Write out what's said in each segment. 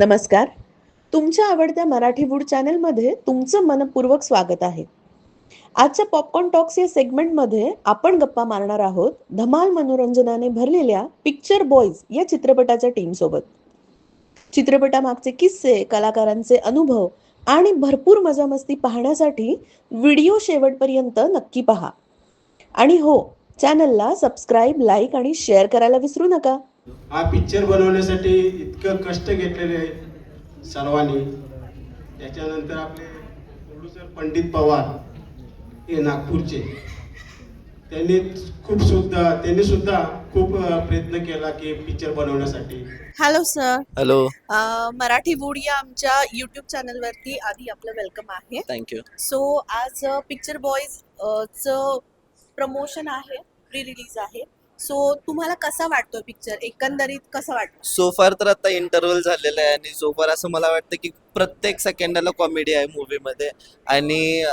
नमस्कार. तुमच्या आवडत्या मराठी वूड चॅनलमध्ये तुमचं मनपूर्वक स्वागत आहे. आजच्या पॉपकॉर्न टॉक्स या सेगमेंटमध्ये आपण गप्पा मारणार आहोत धमाल मनोरंजनाने भरलेल्या पिक्चर बॉयज या चित्रपटाच्या टीमसोबत. चित्रपटामागचे किस्से, कलाकारांचे अनुभव आणि भरपूर मजा मस्ती पाहण्यासाठी व्हिडिओ शेवटपर्यंत नक्की पहा. आणि हो, चॅनलला सबस्क्राईब, लाईक आणि शेअर करायला विसरू नका. हा पिक्चर बनवण्यासाठी इतकं कष्ट घेतलेले आहे सर्वांनी. त्याच्यानंतर आपले प्रोड्युसर पंडित पवार हे नागपूरचे, त्यांनी सुद्धा खूप प्रयत्न केला की पिक्चर बनवण्यासाठी. Hello sir. Hello. Marathi wood या आमच्या यूट्यूब चॅनलवरती आधी आपलं वेलकम आहे. थँक्यू. सो आज पिक्चर बॉयज चं प्रमोशन आहे, प्री रिलीज आहे. सो तुम्हाला कसा वाटतोय पिक्चर, एकंदरीत कसं वाटतं? सो फार तर आता इंटरव्हल झालेला आहे आणि सो फार असं मला वाटतं की प्रत्येक सेकंडाला कॉमेडी आहे मूवीमध्ये आणि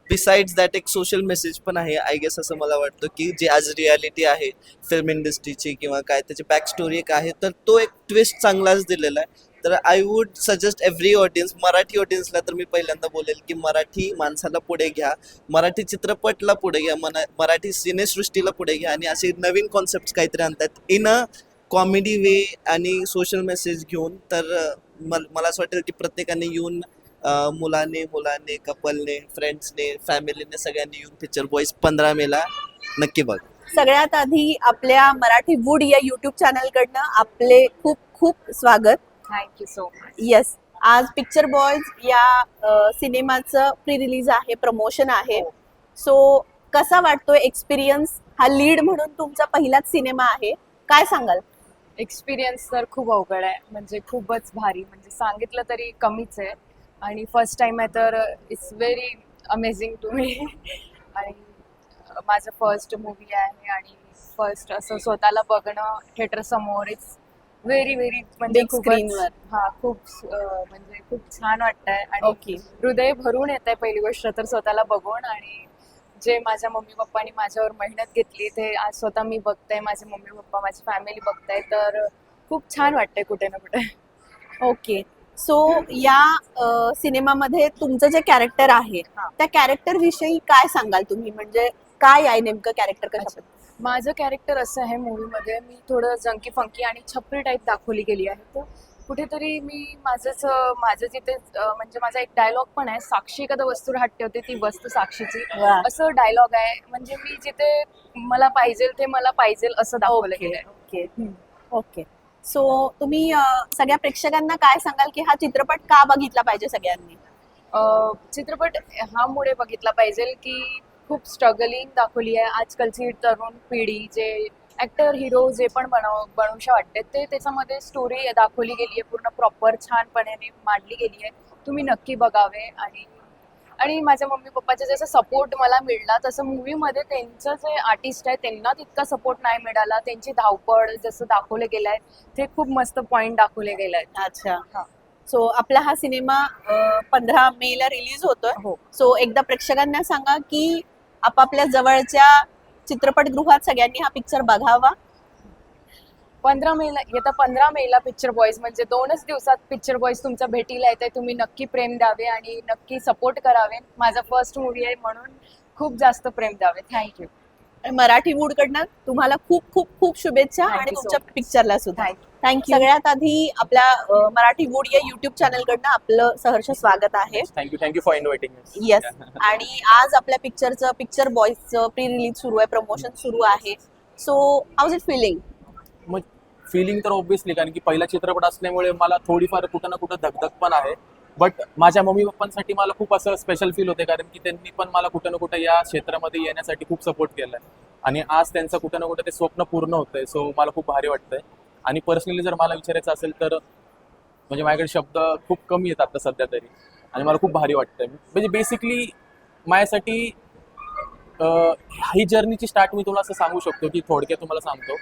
बिसाइड्स दॅट एक सोशल मेसेज पण आहे. आय गेस असं मला वाटतं की जे आज रियालिटी आहे फिल्म इंडस्ट्रीची किंवा काय त्याची बॅक स्टोरी एक आहे, तर तो एक ट्विस्ट चांगलाच दिलेला आहे. तर I would suggest every audience, Marathi ऑडियन्सला तर मी पहिल्यांदा बोलेल की मराठी माणसाला पुढे घ्या, मराठी चित्रपटला पुढे घ्या, मराठी सिनेसृष्टीला पुढे घ्या आणि असे नवीन कॉन्सेप्ट काहीतरी आणतात इन अ कॉमेडी वे आणि सोशल मेसेज घेऊन. तर मला असं वाटेल की प्रत्येकाने येऊन मुलाने, कपलने, फ्रेंड्सने, फॅमिलीने सगळ्यांनी येऊन पिक्चर बॉयज 15 मेला नक्की बघ. सगळ्यात आधी आपल्या मराठी वूड या यूट्यूब चॅनलकडनं आपले खूप खूप स्वागत. Thank you so much. येस, आज पिक्चर बॉयज या सिनेमाचं प्री रिलीज आहे, प्रमोशन आहे. सो कसा वाटतोय एक्सपिरियन्स? हा लीड म्हणून तुमचा पहिलाच सिनेमा आहे, काय सांगाल? एक्सपिरियन्स तर खूप अवघड आहे, म्हणजे खूपच भारी, म्हणजे सांगितलं तरी कमीच आहे. आणि फर्स्ट टाइम आहे तर it's very amazing to me. आणि माझं फर्स्ट मूवी आहे आणि फर्स्ट असं स्वतःला बघणं थिएटर समोर इट्स व्हेरी व्हेरी म्हणजे Big screen वर. खूप म्हणजे खूप छान वाटतंय आणि ओके. हृदय भरून येत आहे पहिली गोष्ट तर स्वतःला बघून. आणि जे माझ्या मम्मी पप्पांनी माझ्यावर मेहनत घेतली ते आज स्वतः मी बघताय, माझे मम्मी पप्पा माझी फॅमिली बघताय, तर खूप छान वाटतंय कुठे ना कुठे. ओके. सो या सिनेमामध्ये तुमचं जे कॅरेक्टर आहे त्या कॅरेक्टर विषयी काय सांगाल तुम्ही? म्हणजे काय आहे नेमकं कॅरेक्टर, कशा? माझं कॅरेक्टर असं आहे मूवीमध्ये, मी थोडं जंकी फंकी आणि छपरी टाईप दाखवली गेली आहे. तर कुठेतरी मी माझं जिथे म्हणजे माझा एक डायलॉग पण आहे, साक्षी एखादा वस्तू हट्टे होते ती वस्तू साक्षीची, वा. असं डायलॉग आहे. म्हणजे मी जिथे मला पाहिजे ते मला पाहिजे असं दाखवलं गेलंय. ओके. ओके. सो तुम्ही सगळ्या प्रेक्षकांना काय सांगाल की हा चित्रपट का बघितला पाहिजे सगळ्यांनी? चित्रपट ह्यामुळे बघितला पाहिजे की खूप स्ट्रगलिंग दाखवली आहे आजकालची तरुण पिढी. जे ऍक्टर हिरो जे पण बनवूशा वाटते ते त्याच्यामध्ये स्टोरी दाखवली गेली आहे, पूर्ण प्रॉपर छानपणे मांडली गेली आहे. तुम्ही नक्की बघावे. आणि माझ्या मम्मी पप्पाचा जसं सपोर्ट मला मिळाला तसं मूवीमध्ये त्यांचं जे आर्टिस्ट आहे त्यांना तितका सपोर्ट नाही मिळाला. त्यांची धावपळ जसं दाखवले गेलं आहे ते खूप मस्त पॉइंट दाखवले गेले आहेत. अच्छा. हा. सो आपला हा सिनेमा 15 मे ला रिलीज होतोय. हो. सो एकदा प्रेक्षकांना सांगा की आपापल्या जवळच्या चित्रपटगृहात सगळ्यांनी हा पिक्चर बघावा. 15 मेला पिक्चर बॉयज म्हणजे 2च दिवसात पिक्चर बॉयज तुमच्या भेटीला येते. तुम्ही नक्की प्रेम द्यावे आणि नक्की सपोर्ट करावे. माझा फर्स्ट मूवी आहे म्हणून खूप जास्त प्रेम द्यावे. थँक्यू. मराठी वूड कडनं तुम्हाला खूप खूप खूप शुभेच्छा Thank you आणि so तुमच्या much. पिक्चरला सुद्धा Thank थँक्यू. सगळ्यात आधी आपल्या मराठी वूड या युट्यूब चॅनल कडनं आपलं सहर्ष स्वागत आहे. Thank you for inviting us. Yes. आणि आज आपल्या पिक्चर बॉयजचं प्री रिलीज सुरू आहे, प्रमोशन सुरू आहे. So how's it feeling? मग फिलिंग तर ऑब्व्हियसली, कारण की पहिला चित्रपट असल्यामुळे मला थोडीफार कुठं ना कुठं धगधग पण आहे. बट माझ्या मम्मी पप्पांसाठी मला खूप असं स्पेशल फील होते, कारण की त्यांनी पण मला कुठं ना कुठं या क्षेत्रामध्ये येण्यासाठी खूप सपोर्ट केला आहे आणि आज त्यांचं कुठं ना कुठं ते स्वप्न पूर्ण होतंय. सो मला खूप भारी वाटतंय. आणि पर्सनली जर मला विचारायचं असेल तर म्हणजे माझ्याकडे शब्द खूप कमी येतात आता सध्या तरी, आणि मला खूप भारी वाटतंय. म्हणजे बेसिकली माझ्यासाठी ही जर्नीची स्टार्ट मी तुम्हाला असं सांगू शकतो की थोडक्यात तुम्हाला सांगतो,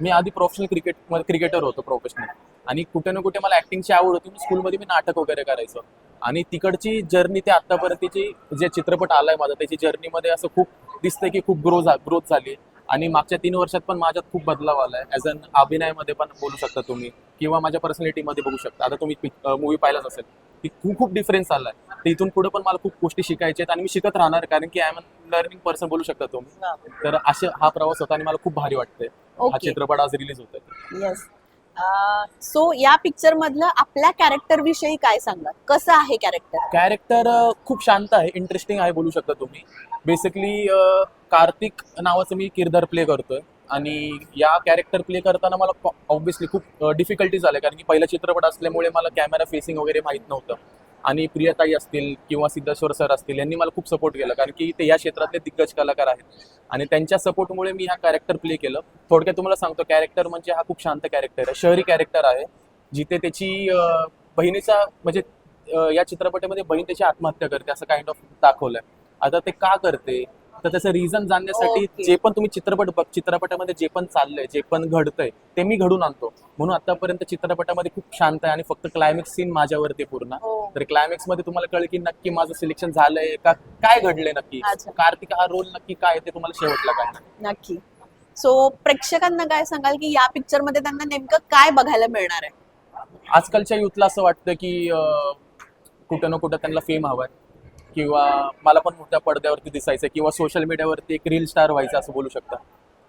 मी आधी क्रिकेटर होतो प्रोफेशनल, आणि कुठे ना कुठे मला ऍक्टिंगची आवड होती. मी स्कूलमध्ये नाटक वगैरे करायचो आणि तिकडची जर्नी ते आतापर्यंतची जे चित्रपट आलाय माझा त्याची जर्नीमध्ये असं खूप दिसतंय की खूप ग्रोथ झाली. आणि मागच्या 3 वर्षात पण माझ्यात खूप बदलाव आलाय. ॲज अन अभिनयामध्ये पण बोलू शकता तुम्ही किंवा माझ्या पर्सनॅलिटीमध्ये बघू शकता. आता तुम्ही मूवी पाहिलाच असेल की खूप खूप डिफरन्स आलाय. तर इथून पुढे पण मला खूप गोष्टी शिकायच्या आहेत आणि मी शिकत राहणार, कारण की आय एम लर्निंग पर्सन बोलू शकता तुम्ही. तर असे हा प्रवास होता आणि मला खूप भारी वाटतंय. हा ओके. चित्रपट आज रिलीज होतोय. येस. सो या पिक्चर मधलं आपल्या कॅरेक्टर विषयी काय सांगा, कसं आहे कॅरेक्टर? कॅरेक्टर खूप शांत आहे, इंटरेस्टिंग आहे बोलू शकता तुम्ही. बेसिकली कार्तिक नावाचं मी किरदार प्ले करतोय आणि या कॅरेक्टर प्ले करताना मला ऑब्व्हियसली खूप डिफिकल्टीज आल्या, कारण की पहिला चित्रपट असल्यामुळे मला कॅमेरा फेसिंग वगैरे माहीत नव्हतं. आणि प्रियाताई असतील किंवा सिद्धेश्वर सर असतील यांनी मला खूप सपोर्ट केला, कारण की ते या क्षेत्रातले दिग्गज कलाकार आहेत आणि त्यांच्या सपोर्टमुळे मी हा कॅरेक्टर प्ले केलं. थोडक्यात तुम्हाला सांगतो, कॅरेक्टर म्हणजे हा खूप शांत कॅरेक्टर आहे, शहरी कॅरेक्टर आहे, जिथे त्याची बहिणीचा म्हणजे या चित्रपटामध्ये बहीण त्याची आत्महत्या करते असं काइंड ऑफ दाखवलंय. आता ते का करते तर त्याचं रिझन जाणण्यासाठी Okay. जे पण तुम्ही चित्रपटामध्ये जे पण चाललंय, जे पण घडतंय ते मी घडून आणतो. म्हणून आतापर्यंत चित्रपटामध्ये खूप शांत आहे आणि फक्त क्लायमॅक्स सीन माझ्यावरती पूर्ण. हो. तर क्लायमॅक्स मध्ये तुम्हाला कळेल की नक्की माझं सिलेक्शन झालंय का, काय घडलंय नक्की, अच्छा. कार्तिक हा रोल नक्की काय आहे ते तुम्हाला शेवटला काय. नक्की. सो प्रेक्षकांना काय सांगाल की या पिक्चर मध्ये त्यांना नेमकं काय बघायला मिळणार आहे? आजकालच्या युथला असं वाटतं की कुठं ना कुठं त्यांना फेम हवाय किंवा मला पण मोठ्या पडद्यावरती दिसायचं किंवा सोशल मीडियावरती एक रील स्टार व्हायचं असं बोलू शकता.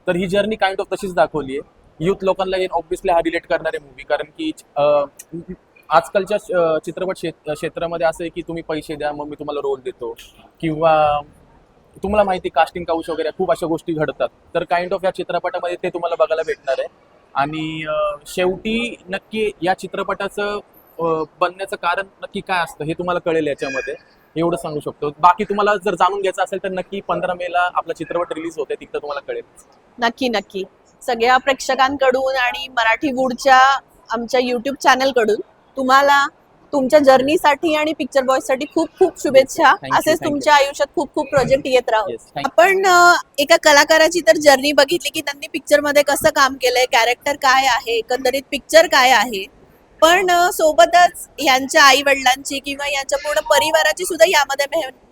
तर ही जर्नी काइंड ऑफ तशीच दाखवली आहे. युथ लोकांना ऑब्व्हियसली हा रिलेट करणारे मूवी, कारण की आजकालच्या क्षेत्रामध्ये असं आहे की तुम्ही पैसे द्या मग मी तुम्हाला रोल देतो, किंवा तुम्हाला माहिती कास्टिंग काउच वगैरे खूप अशा गोष्टी घडतात. तर काइंड ऑफ या चित्रपटामध्ये ते तुम्हाला बघायला भेटणार आहे. आणि शेवटी नक्की या चित्रपटाचं बनण्याचं कारण नक्की काय असतं हे तुम्हाला कळेल याच्यामध्ये, एवढं सांगू शकतो. बाकी तुम्हाला जर जाणून घ्यायचं असेल तर नक्की 15 मेला आपला चित्रपट रिलीज होते, तिथं तुम्हाला कळेल. नक्की नक्की. सगळ्या प्रेक्षकांकडून आणि मराठी वूडच्या आमच्या युट्यूब चॅनल कडून तुम्हाला तुमच्या जर्नीसाठी आणि पिक्चर बॉयसाठी खूप खूप शुभेच्छा. Thank you, असेच thank you. तुमच्या आयुष्यात खूप खूप प्रोजेक्ट येत राहू. Yes, thank you. आपण एका कलाकाराची तर जर्नी बघितली की त्यांनी पिक्चर मध्ये कसं काम केलंय, कॅरेक्टर काय आहे, एकंदरीत पिक्चर काय आहे, पण सोबतच यांच्या आई वडिलांची किंवा यांच्या पूर्ण परिवाराची सुद्धा यामध्ये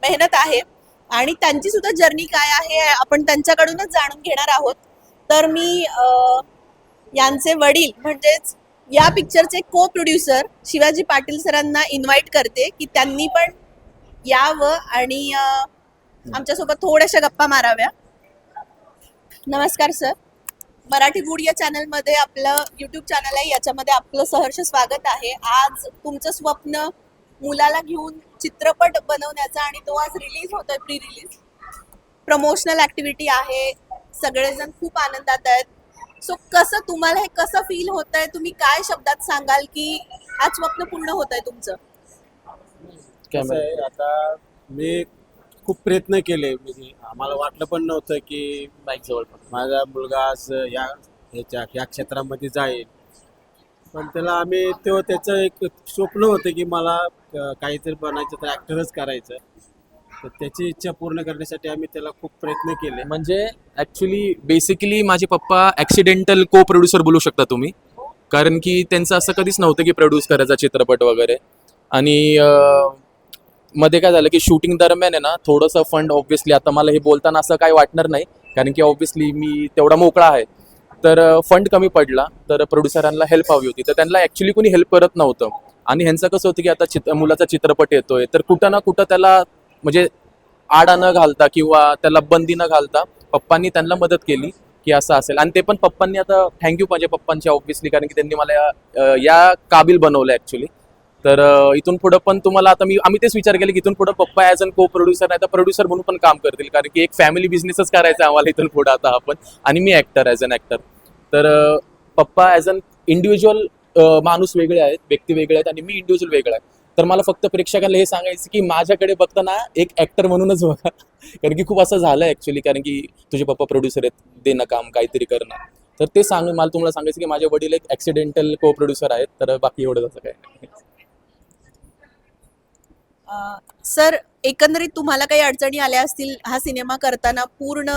मेहनत आहे आणि त्यांची सुद्धा जर्नी काय आहे आपण त्यांच्याकडूनच जाणून घेणार आहोत. तर मी यांचे वडील म्हणजेच या पिक्चरचे को प्रोड्युसर शिवाजी पाटील सरांना इन्व्हाइट करते की त्यांनी पण यावं आणि आमच्यासोबत थोड्याशा गप्पा माराव्या. नमस्कार सर. मराठी वूड या चॅनलमध्ये आपलं युट्यूब चॅनल आहे, याच्यामध्ये आपलं सहर्ष स्वागत आहे. आज तुमचं स्वप्न मुलाला घेऊन चित्रपट बनवण्याचं आणि तो आज रिलीज होतोय, प्री रिलीज प्रमोशनल ऍक्टिव्हिटी आहे, सगळेजण खूप आनंदात आहेत. सो कसं तुम्हाला हे कसं फील होत आहे, तुम्ही काय शब्दात सांगाल की आज स्वप्न पूर्ण होत आहे तुमचं? कसं आहे, आता मी खूप प्रयत्न केले, म्हणजे आम्हाला वाटलं पण नव्हतं की बाईक जवळ पण. माझा मुलगा आज या क्षेत्रामध्ये जाईल. पण त्याचं एक स्वप्न होतं की मला काहीतरी बनायचं, तर ॲक्टरच करायचं. तर त्याची इच्छा पूर्ण करण्यासाठी आम्ही त्याला खूप प्रयत्न केले. म्हणजे ॲक्च्युली बेसिकली माझे पप्पा ॲक्सिडेंटल को प्रोड्युसर बोलू शकता तुम्ही, कारण की त्यांचं असं कधीच नव्हतं की प्रोड्यूस करायचा चित्रपट वगैरे. आणि मध्ये काय झालं की शूटिंग दरम्यान आहे ना थोडंसं फंड, ऑब्व्हियसली आता मला हे बोलताना असं काही वाटणार नाही कारण की ऑब्व्हियसली मी तेवढा मोकळा आहे, तर फंड कमी पडला, तर प्रोड्युसरांना हेल्प हवी होती, तर त्यांना ॲक्च्युली कोणी हेल्प करत नव्हतं. आणि ह्यांचं कसं होतं की आता मुलाचा चित्रपट येतोय, तर कुठं ना कुठं त्याला म्हणजे आडा न घालता किंवा त्याला बंदी न घालता पप्पांनी त्यांना मदत केली की असं असेल. आणि ते पण पप्पांनी, आता थँक्यू माझ्या पप्पांचे ऑब्व्हियसली, कारण की त्यांनी मला या काबिल बनवलं ॲक्च्युली. तर इथून पुढं पण तुम्हाला आता आम्ही तेच विचार केले की इथून पुढं पप्पा ॲज अन को प्रोड्युसर नाही तर प्रोड्युसर म्हणून पण काम करतील, कारण की एक फॅमिली बिझनेसच करायचा आम्हाला इथून पुढं आता आपण, आणि मी ॲक्टर ॲज अन ॲक्टर. तर पप्पा ॲज अन इंडिव्हिज्युअल माणूस वेगळे आहेत, व्यक्ती वेगळे आहेत आणि मी इंडिव्हिज्युअल वेगळा आहे. तर मला फक्त प्रेक्षकांना हे सांगायचं की माझ्याकडे बघताना एक ॲक्टर म्हणूनच बघा, कारण की खूप असं झालं ॲक्च्युली, कारण की तुझे पप्पा प्रोड्युसर आहेत, देणं काम काहीतरी करणं. तर ते मला तुम्हाला सांगायचं की माझे वडील एक ॲक्सिडेंटल को प्रोड्युसर आहेत, तर बाकी एवढंच असं काय नाही. सर, एकंदरीत तुम्हाला काही अडचणी आल्या असतील हा सिनेमा करताना, पूर्ण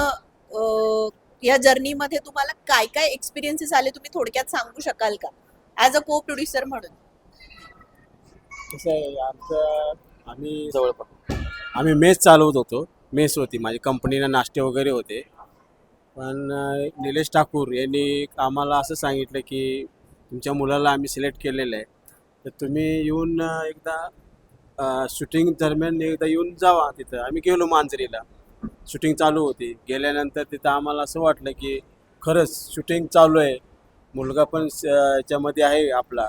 या जर्नीमध्ये तुम्हाला काय काय एक्सपिरियन्सेस आले, तुम्ही थोडक्यात सांगू शकाल का ॲज अ को प्रोड्युसर म्हणून? कसं आहे, जवळ पण आम्ही मेस चालवत होतो. मेस होती माझी, कंपनीला नाश्ते वगैरे होते. पण निलेश ठाकूर यांनी आम्हाला असं सांगितलं की तुमच्या मुलाला आम्ही सिलेक्ट केलेलं आहे, तर तुम्ही येऊन एकदा शूटिंग दरम्यान एकदा येऊन जावा तिथं. आम्ही गेलो मांजरीला, शूटिंग चालू होती. गेल्यानंतर तिथं आम्हाला असं वाटलं की खरंच शूटिंग चालू आहे, मुलगा पण याच्यामध्ये आहे आपला.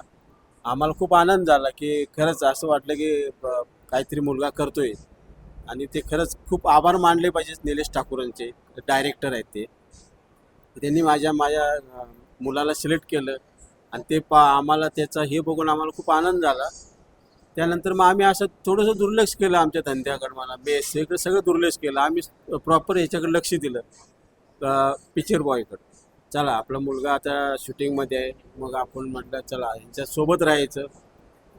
आम्हाला खूप आनंद झाला की खरंच असं वाटलं की काहीतरी मुलगा करतोय. आणि ते खरंच खूप आभार मानले पाहिजेत निलेश ठाकूरांचे, डायरेक्टर आहेत ते. त्यांनी माझ्या मुलाला सिलेक्ट केलं आणि ते आम्हाला त्याचा हे बघून आम्हाला खूप आनंद झाला. त्यानंतर मग आम्ही असं थोडंसं दुर्लक्ष केलं आमच्या धंद्याकडं, मला सगळं दुर्लक्ष केलं. आम्ही प्रॉपर ह्याच्याकडे लक्ष दिलं, पिक्चर बॉयकडं. चला आपला मुलगा आता शूटिंगमध्ये आहे, मग आपण म्हटलं चला ह्यांच्यासोबत राहायचं.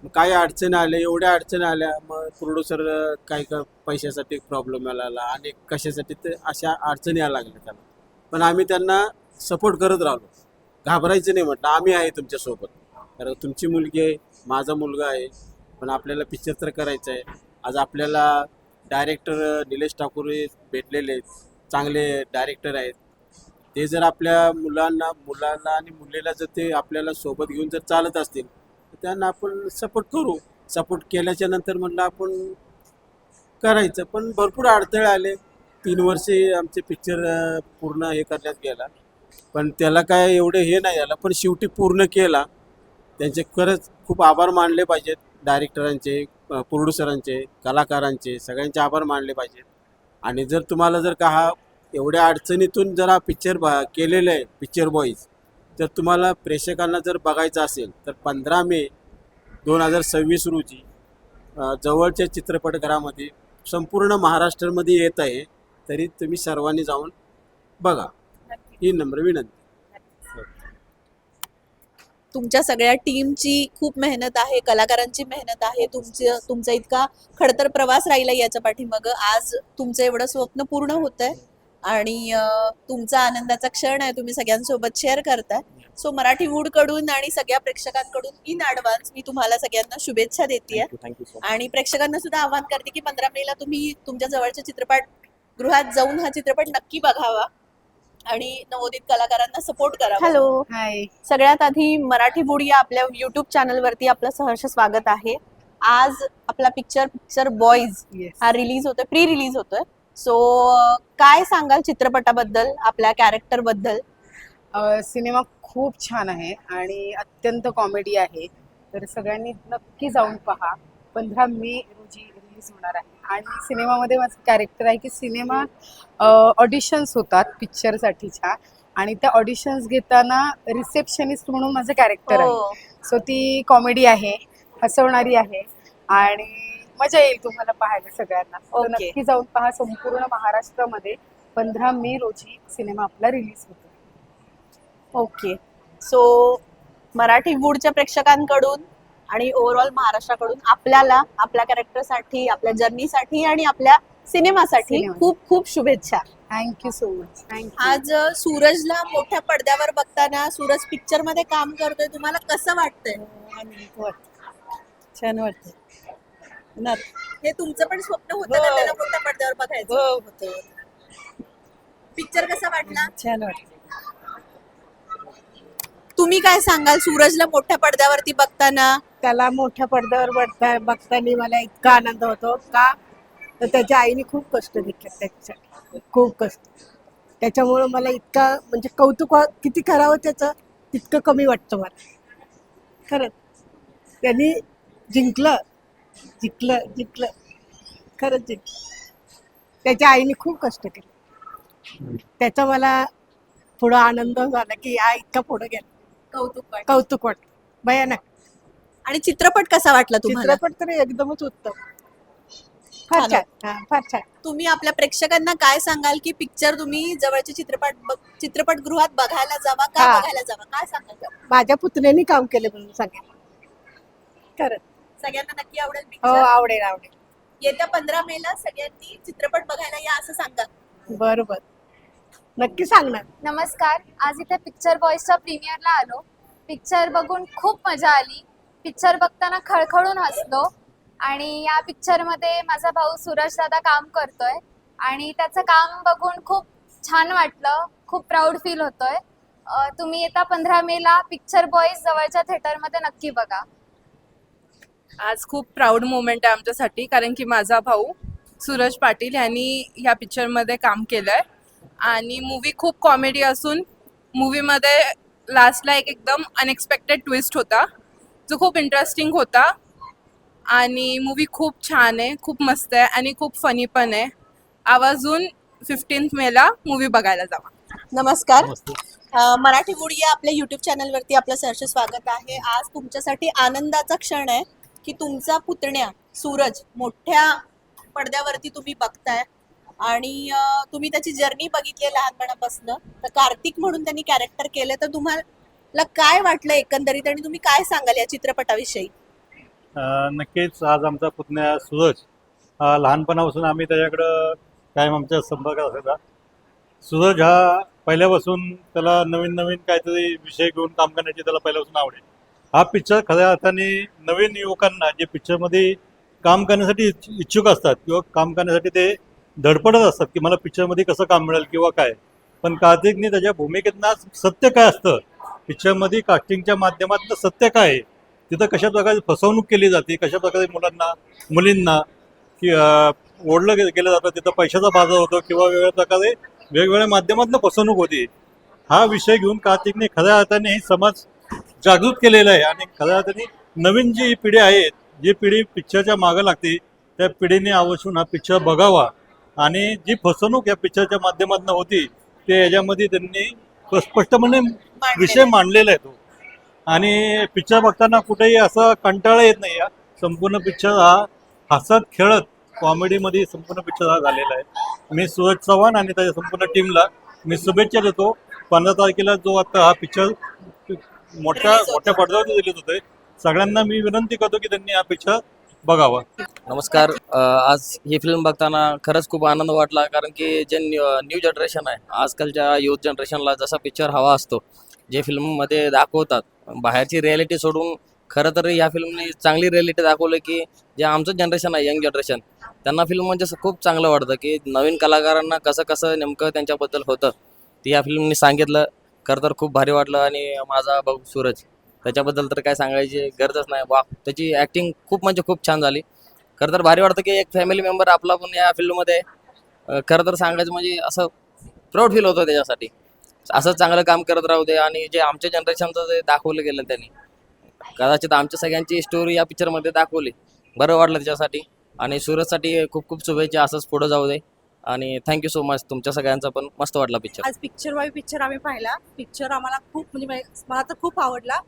मग काही अडचणी आल्या, एवढ्या अडचणी आल्या, मग प्रोड्युसर काही पैशासाठी प्रॉब्लेम आला आणि कशासाठी, ते अशा अडचणी यायला लागल्या त्याला. पण आम्ही त्यांना सपोर्ट करत राहिलो, घाबरायचं नाही. म्हटलं आम्ही आहे तुमच्यासोबत, कारण तुमची मुलगी आहे, माझा मुलगा आहे, पण आपल्याला पिक्चर तर करायचं आहे. आज आपल्याला डायरेक्टर निलेश ठाकूर भेटलेले आहेत, चांगले डायरेक्टर आहेत. ते जर आपल्या मुलाला आणि मुलीला जर ते आपल्याला सोबत घेऊन जर चालत असतील तर त्यांना आपण सपोर्ट करू. सपोर्ट केल्याच्या नंतर म्हटलं आपण करायचं. पण भरपूर अडथळे आले. 3 वर्षे आमचे पिक्चर पूर्ण हे करण्यात गेला, पण त्याला काय एवढे हे नाही झालं, पण शेवटी पूर्ण केला. त्यांचे खरंच खूप आभार मानले पाहिजेत, डायरेक्टरांचे, प्रोड्युसरांचे, कलाकारांचे, सगळ्यांचे आभार मानले पाहिजेत. आणि जर तुम्हाला जर का हा एवढ्या अडचणीतून जर पिक्चर केलेलं आहे पिक्चर बॉईज, तर तुम्हाला प्रेक्षकांना जर बघायचं असेल तर 15 मे 2026 रोजी जवळच्या चित्रपटगृहामध्ये संपूर्ण महाराष्ट्रामध्ये येत आहे. तरी तुम्ही सर्वांनी जाऊन बघा, ही नम्र विनंती. तुमच्या सगळ्या टीमची खूप मेहनत आहे, कलाकारांची मेहनत आहे, तुमचा इतका खडतर प्रवास राहिला याच्या पाठीमागं. आज तुमचं एवढं स्वप्न पूर्ण होत आहे आणि तुमचा आनंदाचा क्षण आहे, तुम्ही सगळ्यांसोबत शेअर करताय. सो मराठी वूड कडून आणि सगळ्या प्रेक्षकांकडून इन ॲडव्हान्स मी तुम्हाला सगळ्यांना शुभेच्छा देते थँक्यू सो आणि प्रेक्षकांना सुद्धा आवाहन करते की 15 मेला तुम्ही तुमच्या जवळच्या चित्रपटगृहात जाऊन हा चित्रपट नक्की बघावा आणि नवोदित कलाकारांना सपोर्ट करावा. हॅलो, हाय. सगळ्यात आधी मराठी वूड या आपल्या युट्यूब चॅनलवरती आपलं सहर्ष स्वागत आहे. आज आपला पिक्चर बॉईज हा रिलीज होतोय, प्री रिलीज होतोय. सो काय सांगाल चित्रपटाबद्दल, आपल्या कॅरेक्टर बद्दल? सिनेमा खूप छान आहे आणि अत्यंत कॉमेडी आहे, तर सगळ्यांनी नक्की जाऊन पहा. 15 मे रोजी रिलीज होणार आहे. आणि सिनेमामध्ये माझं कॅरेक्टर आहे की सिनेमा ऑडिशन्स होतात पिक्चरसाठीच्या, आणि त्या ऑडिशन्स घेताना रिसेप्शनिस्ट म्हणून माझं कॅरेक्टर आहे. हो. सो ती कॉमेडी आहे, हसवणारी आहे आणि मजा येईल तुम्हाला पाहायला सगळ्यांना. So Okay. नक्की जाऊन पहा. संपूर्ण महाराष्ट्रामध्ये 15 मे रोजी सिनेमा आपला रिलीज होतो. ओके. सो मराठी वूडच्या प्रेक्षकांकडून आणि ओव्हरऑल महाराष्ट्राकडून आपल्याला आपल्या कॅरेक्टरसाठी, आपल्या जर्नीसाठी आणि आपल्या सिनेमासाठी सिनेमा. खूप खूप शुभेच्छा. Thank you so much. थँक्यू. आज सूरजला मोठ्या पडद्यावर बघताना, सूरज पिक्चर मध्ये काम करतोय, तुम्हाला कसं वाटतंय? छान वाटतं. हे तुमचं पण स्वप्न होतं का त्याला मोठ्या पडद्यावर बघायचं? होतं. पिक्चर कसा वाटला? छान वाटतं. तुम्ही काय सांगाल सूरजला मोठ्या पडद्यावरती बघताना? त्याला मोठ्या पडद्यावर बघताना मला इतका आनंद होतो का, तर त्याच्या आईने खूप कष्ट घेतले त्याच्यासाठी, खूप कष्ट. त्याच्यामुळं मला इतका म्हणजे कौतुक किती करावं त्याचं तितकं कमी वाटतं मला. खरंच त्यांनी जिंकलं खरंच जिंकलं. त्याच्या आईने खूप कष्ट केले, त्याचा मला थोडा आनंद झाला की हा इतका पुढे गेला. कौतुक वाटतं भयानक. आणि चित्रपट कसा वाटला तुम्हाला? चित्रपट तर एकदमच उत्तम, फार छान. छान. हा, फार छान. तुम्ही आपल्या प्रेक्षकांना काय सांगाल की पिक्चर तुम्ही जवळचे चित्रपटगृहात बघायला जावा का, हा. बघायला जावा, काय सांगाल? माझ्या पुतण्याने काम केलं म्हणून सांगेल. खरंच. सगळ्यांना नक्की आवडेल हो, पिक्चर. आवडेल. येत्या 15 मेला सगळ्यांनी चित्रपट बघायला या असं सांगा. बरोबर, नक्की सांगणार. नमस्कार. आज इथे पिक्चर बॉईजच्या प्रीमियरला आलो. पिक्चर बघून खूप मजा आली. पिक्चर बघताना खळखळून हसलो. आणि या पिक्चरमध्ये माझा भाऊ सूरज दादा काम करतोय आणि त्याचं काम बघून खूप छान वाटलं. खूप प्राऊड फील होतोय. तुम्ही येता 15 मेला पिक्चर बॉईज जवळच्या थिएटरमध्ये नक्की बघा. आज खूप प्राऊड मोमेंट आहे आमच्यासाठी, कारण की माझा भाऊ सूरज पाटील यांनी ह्या पिक्चरमध्ये काम केलं आहे आणि मूवी खूप कॉमेडी असून मूवीमध्ये लास्टला एकदम अनएक्सपेक्टेड ट्विस्ट होता जो खूप इंटरेस्टिंग होता आणि मूवी खूप छान आहे, खूप मस्त आहे आणि खूप फनी पण आहे. आवर्जून 15 मेला मूवी बघायला जावा. नमस्कार. मराठी वूड या आपल्या युट्यूब चॅनलवरती आपलं सहर्ष स्वागत आहे. आज तुमच्यासाठी आनंदाचा क्षण आहे की तुमचा पुतण्या सूरज मोठ्या पडद्यावरती तुम्ही बघताय आणि तुम्ही त्याची जर्नी बघितली लहानपणापासून. तर कार्तिक म्हणून त्यांनी कॅरेक्टर केलं, तर तुम्हाला काय वाटलं एकंदरीत आणि तुम्ही काय सांगाल या चित्रपटाविषयी? नक्कीच आज आमचा पुतण्या सूरज लहानपणापासून आम्ही त्याच्याकडं कायम आमच्या संपर्कात असायचा. सूरज हा पहिल्यापासून त्याला नवीन नवीन काहीतरी विषय घेऊन काम करण्याची त्याला पहिल्यापासून आवड आहे. हा पिक्चर खऱ्या अर्थाने नवीन युवकांना जे पिक्चरमध्ये काम करण्यासाठी इच्छुक असतात किंवा काम करण्यासाठी ते धडपडत असतात की मला पिक्चरमध्ये कसं काम मिळेल किंवा काय, पण कार्तिकने त्याच्या भूमिकेतनं सत्य काय असतं, पिक्चरमध्ये कास्टिंगच्या माध्यमातून सत्य काय आहे, तिथं कशा प्रकारे फसवणूक केली जाते, कशा प्रकारे मुलींना की ओढलं गेलं जातं, तिथं पैशाचा बाजार होतो किंवा वेगवेगळ्या प्रकारे वेगवेगळ्या माध्यमातून फसवणूक होती. हा विषय घेऊन कार्तिकने खऱ्या अर्थाने हे समाज जागृत केलेला आहे आणि खऱ्या अर्थाने नवीन जी पिढी आहे, जी पिढी पिक्चरच्या मागं लागते, त्या पिढीने आवर्जून हा पिक्चर बघावा आणि जी फसवणूक या पिक्चरच्या माध्यमातून होती ते याच्यामध्ये त्यांनी स्पष्टपणे विषय मांडलेला आहे तो. आणि पिक्चर बघताना कुठेही असं कंटाळा येत नाही. या संपूर्ण पिक्चर हा हसत खेळत कॉमेडीमध्ये संपूर्ण पिक्चर हा झालेला आहे. मी सूरज चव्हाण आणि त्याच्या संपूर्ण टीमला मी शुभेच्छा देतो. 15 तारखेला जो आता हा पिक्चर मोठ्या पडद्यावर रिलीज होतोय, सगळ्यांना मी विनंती करतो की त्यांनी हा पिक्चर बघावा. नमस्कार. आज ही फिल्म बघताना खरंच खूप आनंद वाटला, कारण की जे न्यू जनरेशन आहे, आजकालच्या युथ जनरेशनला जसा पिक्चर हवा असतो, जे फिल्ममध्ये दाखवतात, बाहेरची रिॲलिटी सोडून खरं तर ह्या फिल्मने चांगली रिॲलिटी दाखवलं की जे आमचं जनरेशन आहे, यंग जनरेशन, त्यांना फिल्म म्हणजे खूप चांगलं वाटतं की नवीन कलाकारांना कसं कसं नेमकं त्यांच्याबद्दल होतं ते या फिल्मने सांगितलं. खरं तर खूप भारी वाटलं. आणि माझा भाऊ सूरज, त्याच्याबद्दल तर काय सांगायची गरजच नाही. वा, त्याची ॲक्टिंग खूप म्हणजे खूप छान झाली. खरं तर भारी वाटतं की एक फॅमिली मेंबर आपला पण या फिल्ममध्ये, खरं तर सांगायचं म्हणजे असं प्राऊड फील होतं त्याच्यासाठी. असं चांगलं काम करत राहू दे. आणि जे आमच्या जनरेशनचं जे दाखवलं गेलं त्यांनी, कदाचित आमच्या सगळ्यांची स्टोरी या पिक्चरमध्ये दाखवली, बरं वाटलं त्याच्यासाठी. आणि सूरजसाठी खूप खूप शुभेच्छा, असंच पुढं जाऊ दे. आणि थँक्यू सो मच, तुमच्या सगळ्यांचा पण मस्त वाटला पिक्चर. आज पिक्चर आम्ही पाहिला. पिक्चर आम्हाला खूप म्हणजे मला तर खूप आवडला,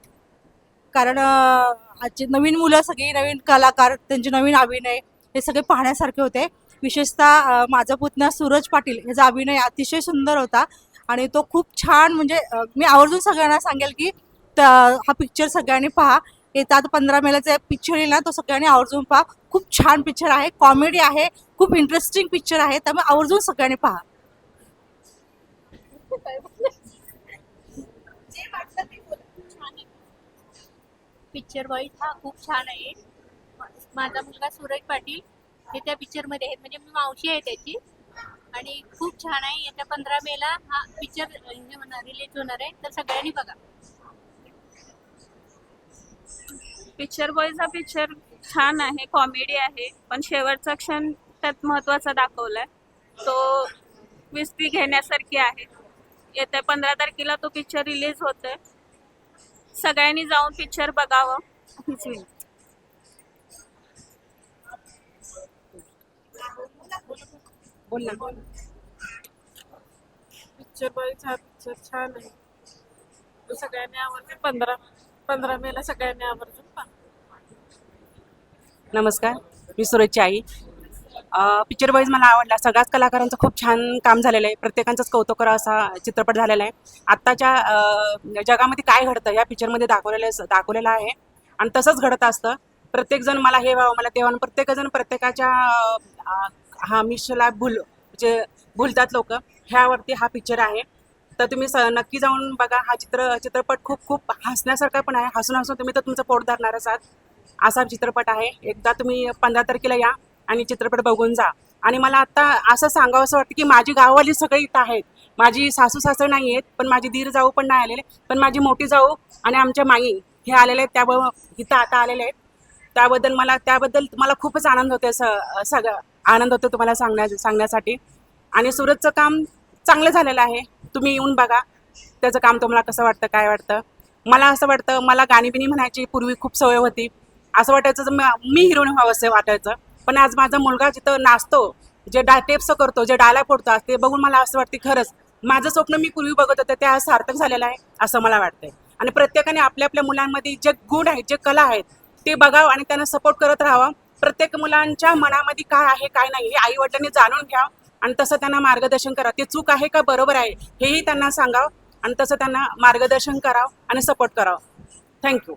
कारण आजचे नवीन मुलं सगळे, नवीन कलाकार, त्यांचे नवीन अभिनय हे सगळे पाहण्यासारखे होते. विशेषतः माझा पुतण्या सूरज पाटील याचा अभिनय अतिशय सुंदर होता आणि तो खूप छान, म्हणजे मी आवर्जून सगळ्यांना सांगेल की हा पिक्चर सगळ्यांनी पहा. येतात 15 मेलाचा पिक्चर येईल ना, तो सगळ्यांनी आवर्जून पहा. खूप छान पिक्चर आहे, कॉमेडी आहे, खूप इंटरेस्टिंग पिक्चर आहे, त्यामुळे आवर्जून सगळ्यांनी पहा. पिक्चर बॉईज हा खूप छान आहे. माझा मुलगा सूरज पाटील हे त्या पिक्चरमध्ये आहेत, म्हणजे मी मावशी आहे त्याची, आणि खूप छान आहे. येत्या 15 मेला हा पिक्चर रिलीज होणार आहे, तर सगळ्यांनी बघा. पिक्चर बॉईज हा पिक्चर छान आहे, कॉमेडी आहे, पण शेवटचा क्षण त्यात महत्त्वाचा दाखवलाय. तो विस्ती घेण्यासारखी आहे. येत्या 15 तारखेला तो पिक्चर रिलीज होतोय. सगळ्यांनी जाऊन पिक्चर बघावं हीच विनंती. पिक्चर बॉईज हा पिक्चर छान आहे, तो सगळ्यांनी आवर्जून 15 मेला सगळ्यांनी आवर्जून पहा. नमस्कार, मी सुरेशची आई. पिक्चर बॉईज मला आवडला. सगळ्याच कलाकारांचं खूप छान काम झालेलं आहे. प्रत्येकांचंच कौतुक करा असा चित्रपट झालेला आहे. आत्ताच्या जगामध्ये काय घडतं या पिक्चरमध्ये दाखवलेलं आहे आणि तसंच घडत असतं. प्रत्येकजण मला हे व्हावं, मला ते व्हावं, प्रत्येकजण प्रत्येकाच्या हा मिशला भुलतात लोक. ह्यावरती हा पिक्चर आहे, तर तुम्ही नक्की जाऊन बघा. हा चित्रपट खूप हसण्यासारखा पण आहे. हसून हसून तुम्ही तर तुमचं पोट धरणार असाल असा चित्रपट आहे. एकदा तुम्ही 15 तारखेला या आणि चित्रपट बघून जा. आणि मला आता असं सांगावं असं वाटतं की माझी गाववाली सगळे इथं आहेत, माझी सासू सासर नाही आहेत, पण माझी दीर जाऊ पण नाही आलेले, पण माझी मोठी जाऊ आणि आमच्या माई हे आलेले आहेत, त्यामुळे इथं आता आलेले आहेत. त्याबद्दल मला खूपच आनंद होते, सगळं आनंद होतो तुम्हाला सांगण्यासाठी. आणि सूरजचं काम चांगलं झालेलं आहे, तुम्ही येऊन बघा त्याचं काम तुम्हाला कसं वाटतं, काय वाटतं. मला असं वाटतं, मला गाणी बिणी म्हणायची पूर्वी खूप सवय होती, असं वाटायचं मी हिरोईन व्हावं असं वाटायचं. पण आज माझा मुलगा जिथं नाचतो, जे टेप्स करतो, जे डायलॉग पडतो, ते बघून मला असं वाटतं खरंच माझं स्वप्न मी पूर्वी बघत होते ते आज सार्थक झालेलं आहे असं मला वाटतंय. आणि प्रत्येकाने आपल्या आपल्या मुलांमध्ये जे गुण आहेत, जे कला आहेत ते बघावं आणि त्यांना सपोर्ट करत राहावं. प्रत्येक मुलांच्या मनामध्ये काय आहे काय नाही हे आई वडिलांनी जाणून घ्यावं आणि तसं त्यांना मार्गदर्शन करा. ते चूक आहे का बरोबर आहे हेही त्यांना सांगावं आणि तसं त्यांना मार्गदर्शन करावं आणि सपोर्ट करावं. थँक्यू.